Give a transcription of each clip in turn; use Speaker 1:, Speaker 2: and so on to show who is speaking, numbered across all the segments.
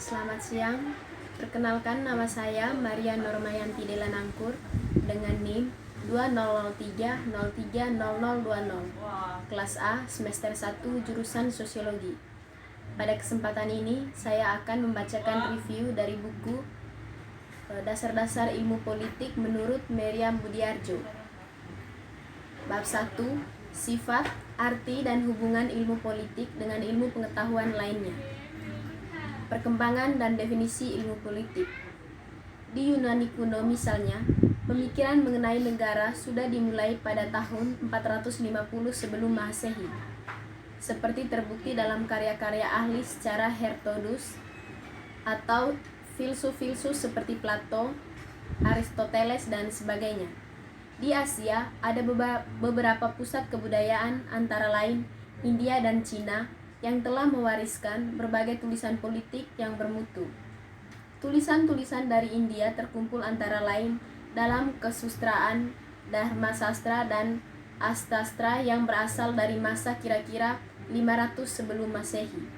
Speaker 1: Selamat siang. Perkenalkan, nama saya Maria Normayanti Delanangkur dengan NIM 2003030020, kelas A, semester 1, jurusan Sosiologi. Pada kesempatan ini, saya akan membacakan review dari buku Dasar-Dasar Ilmu Politik menurut Meriam Budiarjo. Bab 1, Sifat, Arti, dan Hubungan Ilmu Politik dengan Ilmu Pengetahuan lainnya. Perkembangan dan definisi ilmu politik. Di Yunani kuno misalnya, pemikiran mengenai negara sudah dimulai pada tahun 450 sebelum Masehi. Seperti terbukti dalam karya-karya ahli secara Herodotus atau filsuf-filsuf seperti Plato, Aristoteles, dan sebagainya. Di Asia ada beberapa pusat kebudayaan antara lain India dan Cina yang telah mewariskan berbagai tulisan politik yang bermutu. Tulisan-tulisan dari India terkumpul antara lain dalam kesustraan, Dharma Sastra, dan Astastra yang berasal dari masa kira-kira 500 sebelum Masehi.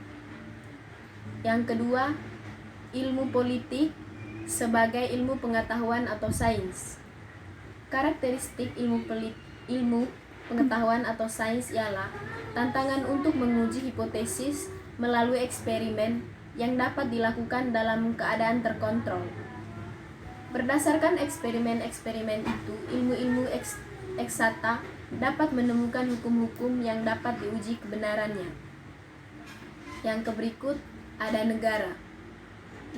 Speaker 1: Yang kedua, ilmu politik sebagai ilmu pengetahuan atau sains. Karakteristik ilmu pengetahuan atau sains ialah tantangan untuk menguji hipotesis melalui eksperimen yang dapat dilakukan dalam keadaan terkontrol. Berdasarkan eksperimen-eksperimen itu, ilmu-ilmu eksakta dapat menemukan hukum-hukum yang dapat diuji kebenarannya. Yang berikut ada negara.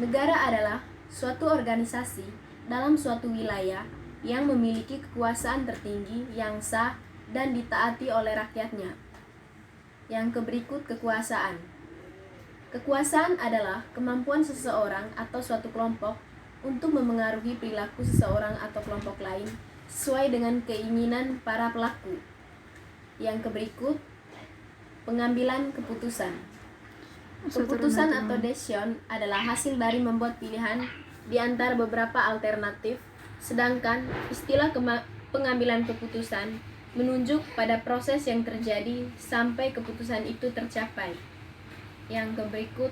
Speaker 1: Negara adalah suatu organisasi dalam suatu wilayah yang memiliki kekuasaan tertinggi yang sah dan ditaati oleh rakyatnya. Yang berikut kekuasaan. Kekuasaan adalah kemampuan seseorang atau suatu kelompok untuk memengaruhi perilaku seseorang atau kelompok lain sesuai dengan keinginan para pelaku. Yang berikut pengambilan keputusan. Keputusan atau decision adalah hasil dari membuat pilihan di antara beberapa alternatif, sedangkan istilah pengambilan keputusan menunjuk pada proses yang terjadi sampai keputusan itu tercapai. Yang berikut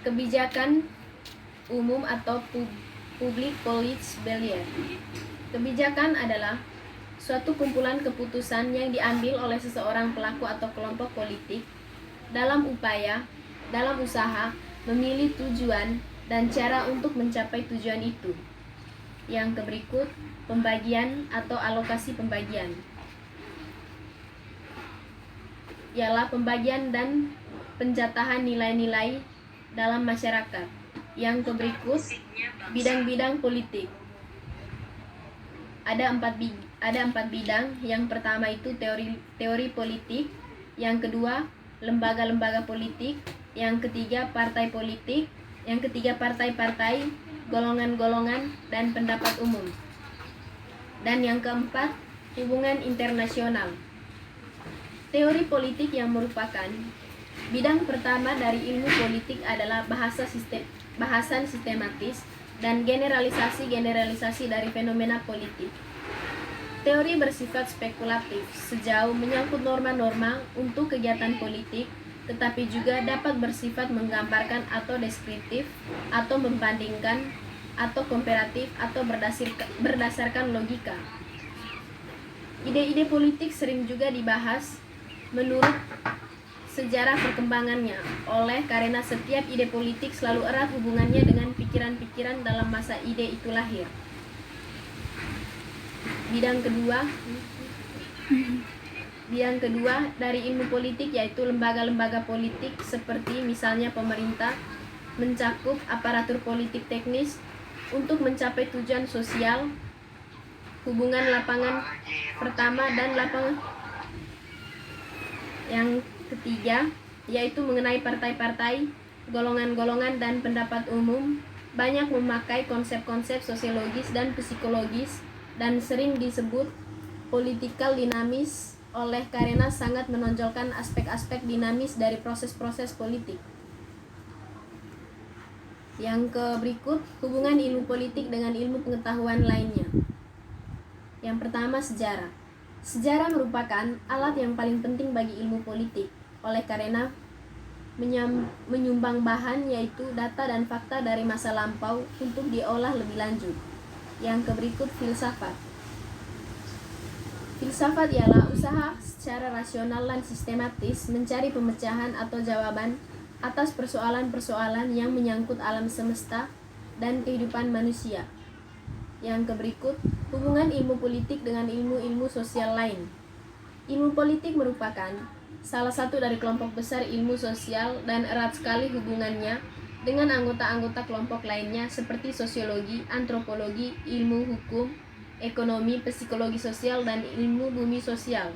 Speaker 1: kebijakan umum atau public policy value. Kebijakan adalah suatu kumpulan keputusan yang diambil oleh seseorang pelaku atau kelompok politik dalam usaha memilih tujuan dan cara untuk mencapai tujuan itu. Yang berikut pembagian atau alokasi pembagian, ialah pembagian dan penjatahan nilai-nilai dalam masyarakat. Yang berikut bidang-bidang politik. Ada empat bidang. Yang pertama itu teori politik, yang kedua lembaga-lembaga politik, yang ketiga partai politik, yang ketiga partai-partai, golongan-golongan, dan pendapat umum. Dan yang keempat, hubungan internasional. Teori politik yang merupakan bidang pertama dari ilmu politik adalah bahasan sistematis dan generalisasi dari fenomena politik. Teori bersifat spekulatif sejauh menyangkut norma-norma untuk kegiatan politik, tetapi juga dapat bersifat menggambarkan atau deskriptif, atau membandingkan, atau komparatif, atau berdasarkan logika. Ide-ide politik sering juga dibahas menurut sejarah perkembangannya karena setiap ide politik selalu erat hubungannya dengan pikiran-pikiran dalam masa ide itu lahir. Bidang kedua dari ilmu politik yaitu lembaga-lembaga politik, seperti misalnya pemerintah mencakup aparatur politik teknis untuk mencapai tujuan sosial, hubungan lapangan pertama dan lapangan. Yang ketiga yaitu mengenai partai-partai, golongan-golongan, dan pendapat umum, banyak memakai konsep-konsep sosiologis dan psikologis dan sering disebut political dinamis karena sangat menonjolkan aspek-aspek dinamis dari proses-proses politik. Yang berikut hubungan ilmu politik dengan ilmu pengetahuan lainnya. Yang pertama, sejarah. Sejarah merupakan alat yang paling penting bagi ilmu politik karena menyumbang bahan yaitu data dan fakta dari masa lampau untuk diolah lebih lanjut. Yang berikut filsafat. Filsafat ialah usaha secara rasional dan sistematis mencari pemecahan atau jawaban atas persoalan-persoalan yang menyangkut alam semesta dan kehidupan manusia. Yang berikut hubungan ilmu politik dengan ilmu-ilmu sosial lain. Ilmu politik merupakan salah satu dari kelompok besar ilmu sosial dan erat sekali hubungannya dengan anggota-anggota kelompok lainnya seperti sosiologi, antropologi, ilmu hukum, ekonomi, psikologi sosial, dan ilmu bumi sosial.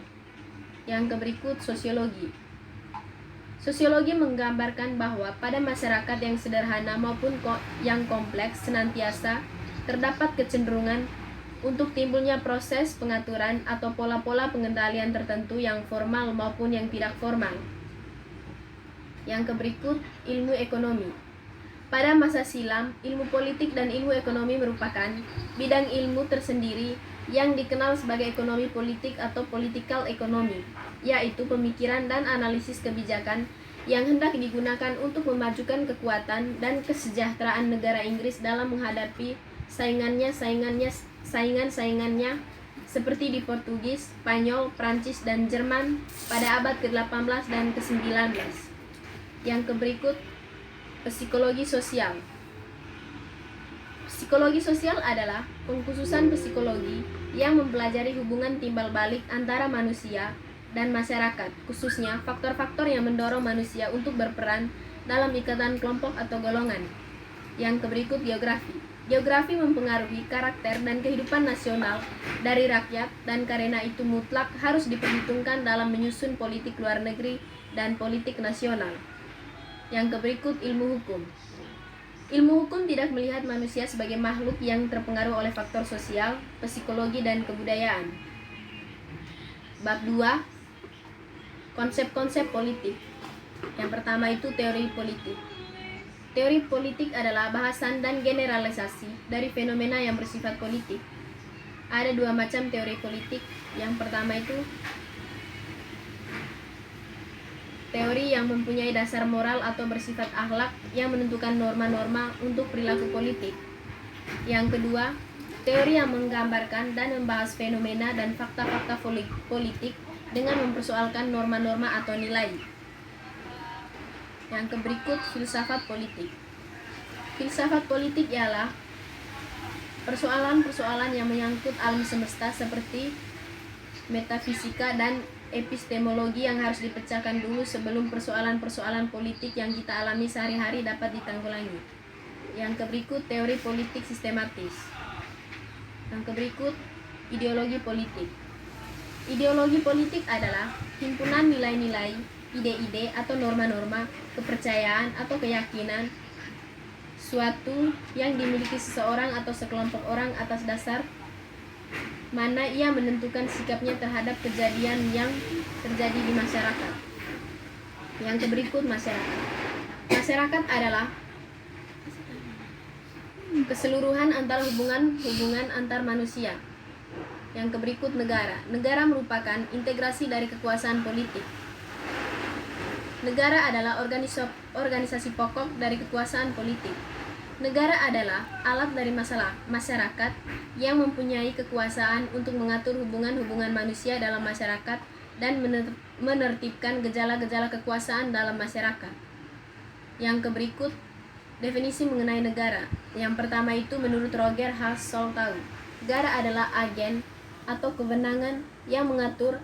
Speaker 1: Yang berikut sosiologi. Sosiologi menggambarkan bahwa pada masyarakat yang sederhana maupun yang kompleks senantiasa terdapat kecenderungan untuk timbulnya proses pengaturan atau pola-pola pengendalian tertentu yang formal maupun yang tidak formal. Yang berikut ilmu ekonomi. Pada masa silam, ilmu politik dan ilmu ekonomi merupakan bidang ilmu tersendiri yang dikenal sebagai ekonomi politik atau political economy, yaitu pemikiran dan analisis kebijakan yang hendak digunakan untuk memajukan kekuatan dan kesejahteraan negara Inggris dalam menghadapi saingannya seperti di Portugis, Spanyol, Prancis, dan Jerman pada abad ke-18 dan ke-19. Yang berikut psikologi sosial. Psikologi sosial adalah pengkhususan psikologi yang mempelajari hubungan timbal balik antara manusia dan masyarakat, khususnya faktor-faktor yang mendorong manusia untuk berperan dalam ikatan kelompok atau golongan. Yang berikut geografi. Geografi mempengaruhi karakter dan kehidupan nasional dari rakyat dan karena itu mutlak harus diperhitungkan dalam menyusun politik luar negeri dan politik nasional. Yang berikut ilmu hukum. Ilmu hukum tidak melihat manusia sebagai makhluk yang terpengaruh oleh faktor sosial, psikologi, dan kebudayaan. Bab 2. Konsep-konsep politik. Yang pertama itu teori politik. Teori politik adalah bahasan dan generalisasi dari fenomena yang bersifat politik. Ada dua macam teori politik. Yang pertama itu teori yang mempunyai dasar moral atau bersifat akhlak yang menentukan norma-norma untuk perilaku politik. Yang kedua, teori yang menggambarkan dan membahas fenomena dan fakta-fakta politik dengan mempersoalkan norma-norma atau nilai. Yang berikut filsafat politik. Filsafat politik ialah persoalan-persoalan yang menyangkut alam semesta seperti metafisika dan epistemologi yang harus dipecahkan dulu sebelum persoalan-persoalan politik yang kita alami sehari-hari dapat ditanggulangi. Yang berikut teori politik sistematis. Yang berikut ideologi politik. Ideologi politik adalah himpunan nilai-nilai, ide-ide atau norma-norma, kepercayaan atau keyakinan suatu yang dimiliki seseorang atau sekelompok orang atas dasar mana ia menentukan sikapnya terhadap kejadian yang terjadi di masyarakat. Yang berikut masyarakat. Masyarakat adalah keseluruhan antara hubungan antar manusia. Yang berikut negara. Negara merupakan integrasi dari kekuasaan politik. Negara adalah organisasi pokok dari kekuasaan politik. Negara adalah alat dari masyarakat yang mempunyai kekuasaan untuk mengatur hubungan-hubungan manusia dalam masyarakat dan menertibkan gejala-gejala kekuasaan dalam masyarakat. Yang berikut definisi mengenai negara. Yang pertama itu menurut Roger H. Soltau, negara adalah agen atau kewenangan yang mengatur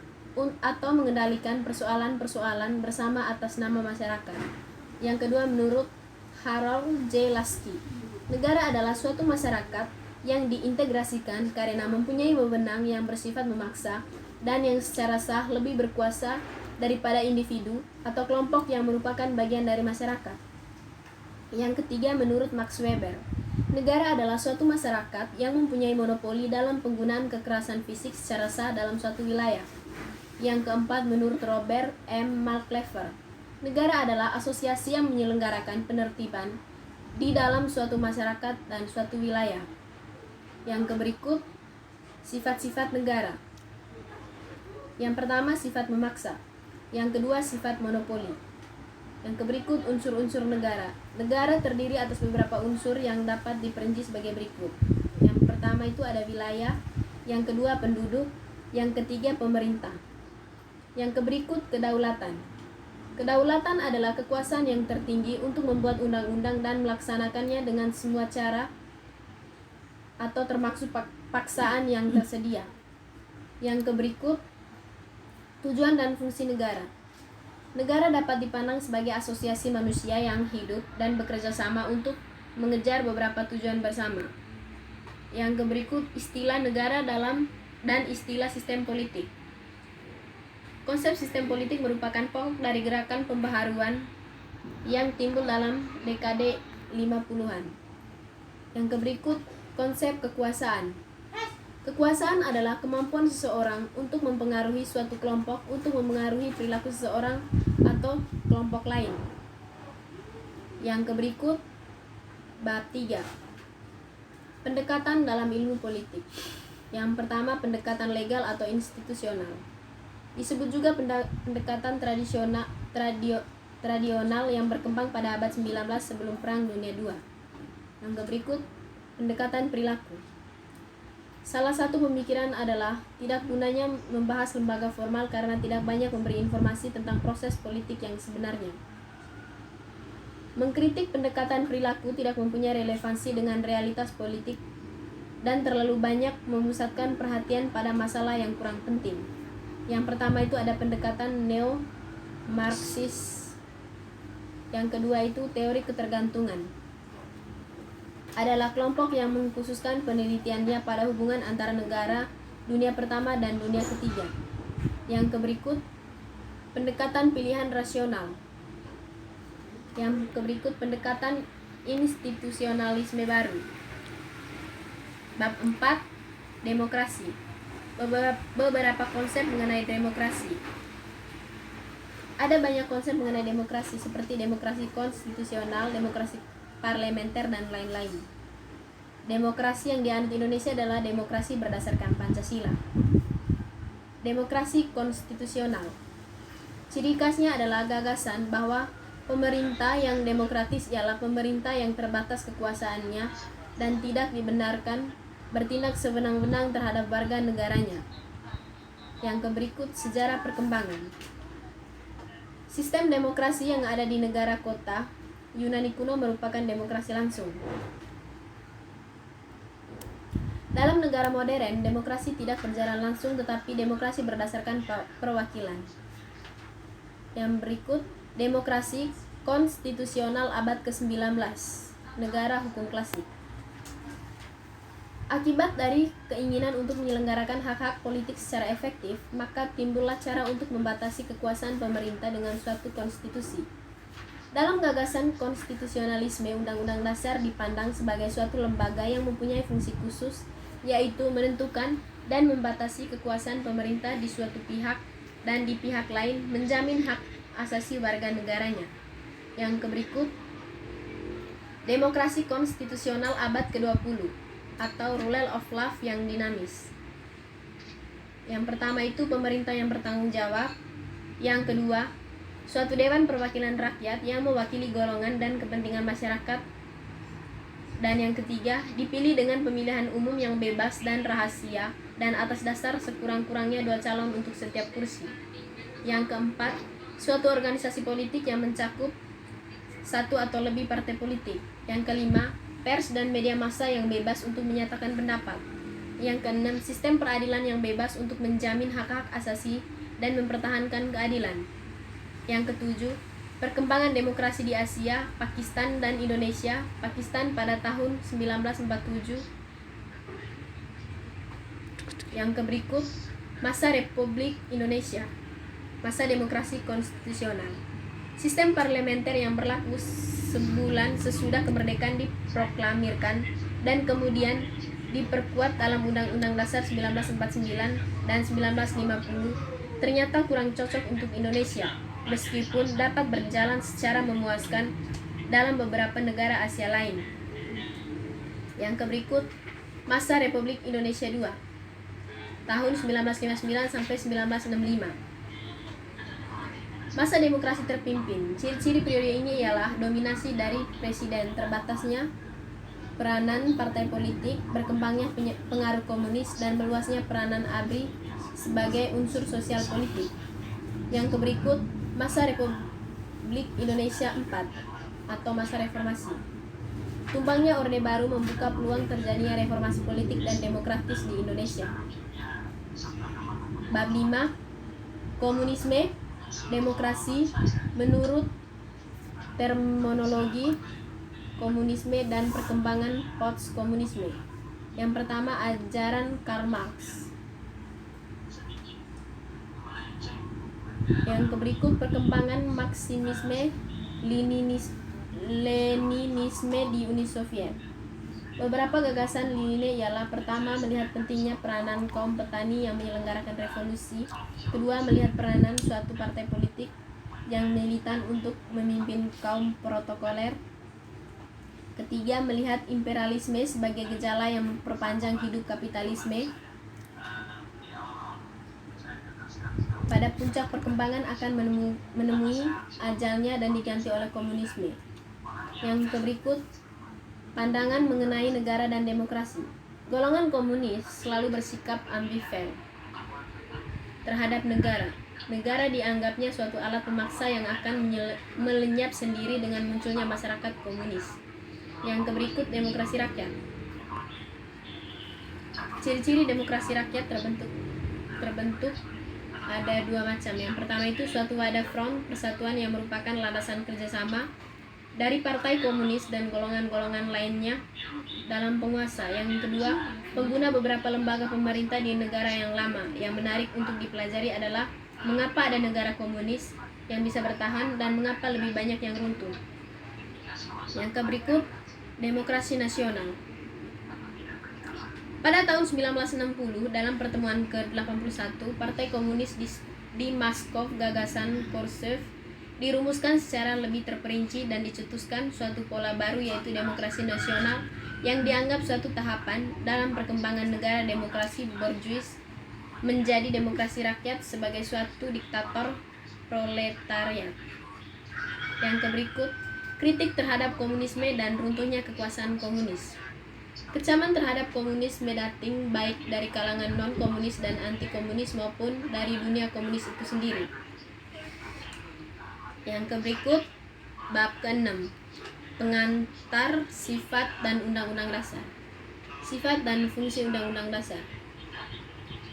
Speaker 1: atau mengendalikan persoalan-persoalan bersama atas nama masyarakat. Yang kedua menurut Harold J. Lasky, negara adalah suatu masyarakat yang diintegrasikan karena mempunyai wewenang yang bersifat memaksa dan yang secara sah lebih berkuasa daripada individu atau kelompok yang merupakan bagian dari masyarakat. Yang ketiga menurut Max Weber, negara adalah suatu masyarakat yang mempunyai monopoli dalam penggunaan kekerasan fisik secara sah dalam suatu wilayah. Yang keempat menurut Robert M. Malclever, negara adalah asosiasi yang menyelenggarakan penertiban di dalam suatu masyarakat dan suatu wilayah. Yang berikut sifat-sifat negara. Yang pertama sifat memaksa. Yang kedua sifat monopoli. Yang berikut unsur-unsur negara. Negara terdiri atas beberapa unsur yang dapat diperinci sebagai berikut. Yang pertama itu ada wilayah, yang kedua penduduk, yang ketiga pemerintah. Yang berikut kedaulatan. Kedaulatan adalah kekuasaan yang tertinggi untuk membuat undang-undang dan melaksanakannya dengan semua cara atau termaksud paksaan yang tersedia. Yang berikut tujuan dan fungsi negara. Negara dapat dipandang sebagai asosiasi manusia yang hidup dan bekerja sama untuk mengejar beberapa tujuan bersama. Yang berikut istilah negara dan istilah sistem politik. Konsep sistem politik merupakan pokok dari gerakan pembaharuan yang timbul dalam dekade 50-an. Yang berikut konsep kekuasaan. Kekuasaan adalah kemampuan seseorang untuk mempengaruhi suatu kelompok untuk mempengaruhi perilaku seseorang atau kelompok lain. Yang berikut bab 3. Pendekatan dalam ilmu politik. Yang pertama, pendekatan legal atau institusional. Disebut juga pendekatan tradisional yang berkembang pada abad 19 sebelum Perang Dunia II. Yang berikut pendekatan perilaku. Salah satu pemikiran adalah tidak gunanya membahas lembaga formal karena tidak banyak memberi informasi tentang proses politik yang sebenarnya. Mengkritik pendekatan perilaku tidak mempunyai relevansi dengan realitas politik dan terlalu banyak memusatkan perhatian pada masalah yang kurang penting. Yang pertama itu ada pendekatan neo-Marxis. Yang kedua itu teori ketergantungan. Adalah kelompok yang mengkhususkan penelitiannya pada hubungan antara negara, dunia pertama dan dunia ketiga. Yang berikut pendekatan pilihan rasional. Yang berikut pendekatan institusionalisme baru. Bab 4, demokrasi. Beberapa konsep mengenai demokrasi. Ada banyak konsep mengenai demokrasi seperti demokrasi konstitusional, demokrasi parlementer, dan lain-lain. Demokrasi yang dianut Indonesia adalah demokrasi berdasarkan Pancasila. Demokrasi konstitusional. Ciri khasnya adalah gagasan bahwa pemerintah yang demokratis ialah pemerintah yang terbatas kekuasaannya dan tidak dibenarkan bertindak sewenang-wenang terhadap warga negaranya. Yang berikut sejarah perkembangan. Sistem demokrasi yang ada di negara kota Yunani kuno merupakan demokrasi langsung. Dalam negara modern, demokrasi tidak berjalan langsung tetapi demokrasi berdasarkan perwakilan. Yang berikut, demokrasi konstitusional abad ke-19, negara hukum klasik. Akibat dari keinginan untuk menyelenggarakan hak-hak politik secara efektif, maka timbullah cara untuk membatasi kekuasaan pemerintah dengan suatu konstitusi. Dalam gagasan konstitusionalisme, Undang-Undang Dasar dipandang sebagai suatu lembaga yang mempunyai fungsi khusus, yaitu menentukan dan membatasi kekuasaan pemerintah di suatu pihak dan di pihak lain menjamin hak asasi warga negaranya. Yang berikut, demokrasi konstitusional abad ke-20 atau rule of law yang dinamis. Yang pertama itu pemerintah yang bertanggung jawab. Yang kedua, suatu dewan perwakilan rakyat yang mewakili golongan dan kepentingan masyarakat. Dan yang ketiga, dipilih dengan pemilihan umum yang bebas dan rahasia dan atas dasar sekurang-kurangnya 2 calon untuk setiap kursi. Yang keempat, suatu organisasi politik yang mencakup 1 atau lebih partai politik. Yang kelima, pers dan media massa yang bebas untuk menyatakan pendapat. Yang keenam, sistem peradilan yang bebas untuk menjamin hak-hak asasi dan mempertahankan keadilan. Yang ketujuh, perkembangan demokrasi di Asia, Pakistan dan Indonesia. Pakistan pada tahun 1947. Yang berikut, masa Republik Indonesia, masa demokrasi konstitusional. Sistem parlementer yang berlaku sebulan sesudah kemerdekaan diproklamirkan dan kemudian diperkuat dalam Undang-Undang Dasar 1949 dan 1950 ternyata kurang cocok untuk Indonesia, meskipun dapat berjalan secara memuaskan dalam beberapa negara Asia lain. Yang berikut, masa Republik Indonesia II, tahun 1959 sampai 1965. Masa demokrasi terpimpin. Ciri-ciri periode ini ialah dominasi dari presiden, terbatasnya peranan partai politik, berkembangnya pengaruh komunis, dan meluasnya peranan ABRI sebagai unsur sosial politik. Yang berikut, masa Republik Indonesia 4 atau masa reformasi. Tumbangnya Orde Baru membuka peluang terjadinya reformasi politik dan demokratis di Indonesia. Bab 5. Komunisme, demokrasi menurut terminologi komunisme dan perkembangan postkomunisme. Yang pertama, ajaran Karl Marx. Yang berikut, perkembangan Marxisme, Leninisme di Uni Soviet. Beberapa gagasan Lenin ialah: pertama, melihat pentingnya peranan kaum petani yang menyelenggarakan revolusi; kedua, melihat peranan suatu partai politik yang militan untuk memimpin kaum protokoler; ketiga, melihat imperialisme sebagai gejala yang memperpanjang hidup kapitalisme. Pada puncak perkembangan akan menemui ajalnya dan diganti oleh komunisme. Yang berikut, pandangan mengenai negara dan demokrasi. Golongan komunis selalu bersikap ambivalen terhadap negara. Negara dianggapnya suatu alat pemaksa yang akan melenyap sendiri dengan munculnya masyarakat komunis. Yang berikut, demokrasi rakyat. Ciri-ciri demokrasi rakyat terbentuk ada dua macam. Yang pertama itu suatu wadah front persatuan yang merupakan landasan kerjasama dari partai komunis dan golongan-golongan lainnya dalam penguasa. Yang kedua, pengguna beberapa lembaga pemerintah di negara yang lama. Yang menarik untuk dipelajari adalah mengapa ada negara komunis yang bisa bertahan dan mengapa lebih banyak yang runtuh. Yang berikut, demokrasi nasional. Pada tahun 1960, dalam pertemuan ke-81 Partai Komunis di Moskow, gagasan Khrushchev dirumuskan secara lebih terperinci dan dicetuskan suatu pola baru, yaitu demokrasi nasional, yang dianggap suatu tahapan dalam perkembangan negara demokrasi borjuis menjadi demokrasi rakyat sebagai suatu diktator proletariat. Yang berikut, kritik terhadap komunisme dan runtuhnya kekuasaan komunis. Kecaman terhadap komunisme dating baik dari kalangan non-komunis dan anti-komunis maupun dari dunia komunis itu sendiri. Yang berikut, bab ke-6, pengantar sifat dan undang-undang dasar. Sifat dan fungsi undang-undang dasar.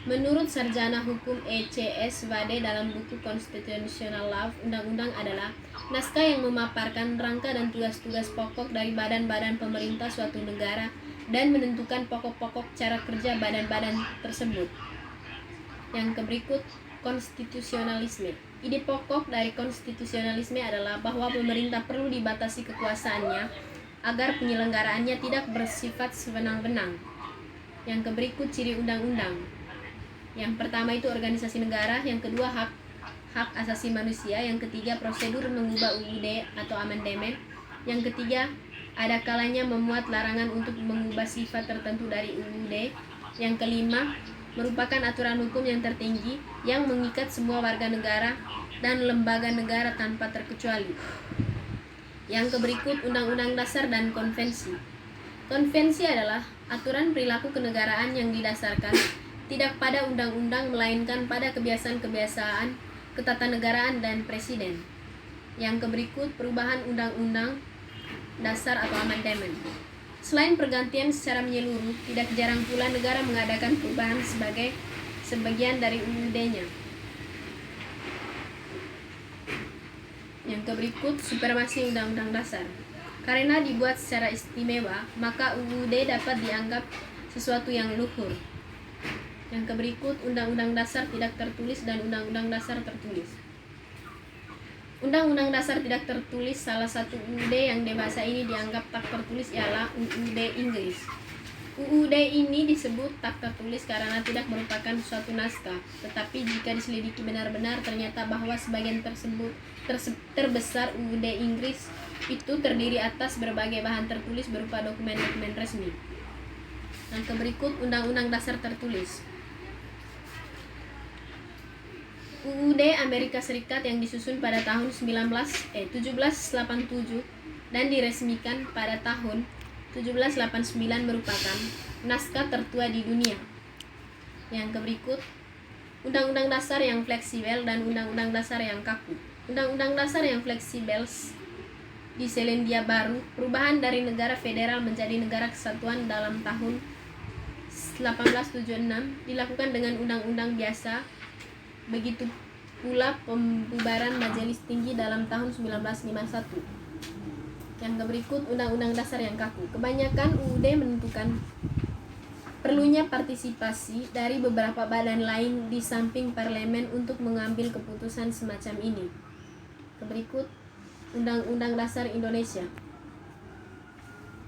Speaker 1: Menurut sarjana hukum E.C.S. Wade dalam buku Constitutional Law, undang-undang adalah naskah yang memaparkan rangka dan tugas-tugas pokok dari badan-badan pemerintah suatu negara dan menentukan pokok-pokok cara kerja badan-badan tersebut. Yang berikut, konstitusionalisme. Ide pokok dari konstitusionalisme adalah bahwa pemerintah perlu dibatasi kekuasaannya agar penyelenggaraannya tidak bersifat sewenang-wenang. Yang berikut, ciri undang-undang. Yang pertama itu organisasi negara, yang kedua hak asasi manusia, yang ketiga prosedur mengubah UUD atau amandemen, yang ketiga ada kalanya memuat larangan untuk mengubah sifat tertentu dari UUD, yang kelima merupakan aturan hukum yang tertinggi yang mengikat semua warga negara dan lembaga negara tanpa terkecuali. Yang berikut, undang-undang dasar dan konvensi. Konvensi adalah aturan perilaku kenegaraan yang didasarkan tidak pada undang-undang melainkan pada kebiasaan-kebiasaan ketatanegaraan dan presiden. Yang berikut, perubahan undang-undang dasar atau amandemen. Selain pergantian secara menyeluruh, tidak jarang pula negara mengadakan perubahan sebagai sebagian dari UUD-nya. Yang berikut, supremasi undang-undang dasar. Karena dibuat secara istimewa, maka UUD dapat dianggap sesuatu yang luhur. Yang berikut, undang-undang dasar tidak tertulis dan undang-undang dasar tertulis. Undang-undang dasar tidak tertulis, salah satu UUD yang di bahasa ini dianggap tak tertulis ialah UUD Inggris. UUD ini disebut tak tertulis karena tidak merupakan suatu naskah, tetapi jika diselidiki benar-benar ternyata bahwa sebagian terbesar UUD Inggris itu terdiri atas berbagai bahan tertulis berupa dokumen-dokumen resmi. Yang berikut, undang-undang dasar tertulis. UUD Amerika Serikat yang disusun pada tahun 1787 dan diresmikan pada tahun 1789 merupakan naskah tertua di dunia. Yang berikut, Undang-Undang Dasar yang fleksibel dan Undang-Undang Dasar yang kaku. Undang-Undang Dasar yang fleksibel di Selandia Baru, perubahan dari negara federal menjadi negara kesatuan dalam tahun 1876 dilakukan dengan undang-undang biasa. Begitu pula pembubaran Majelis Tinggi dalam tahun 1951. Yang berikut, Undang-Undang Dasar yang kaku. Kebanyakan UUD menentukan perlunya partisipasi dari beberapa badan lain di samping parlemen untuk mengambil keputusan semacam ini. Berikut, Undang-Undang Dasar Indonesia.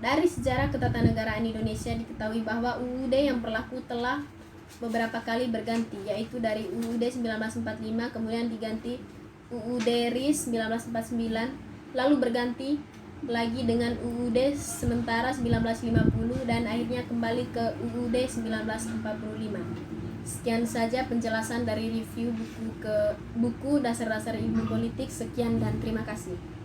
Speaker 1: Dari sejarah ketatanegaraan Indonesia diketahui bahwa UUD yang berlaku telah beberapa kali berganti, yaitu dari UUD 1945, kemudian diganti UUD RIS 1949, lalu berganti lagi dengan UUD sementara 1950 dan akhirnya kembali ke UUD 1945. Sekian saja penjelasan dari review buku Dasar-Dasar Ilmu Politik. Sekian dan terima kasih.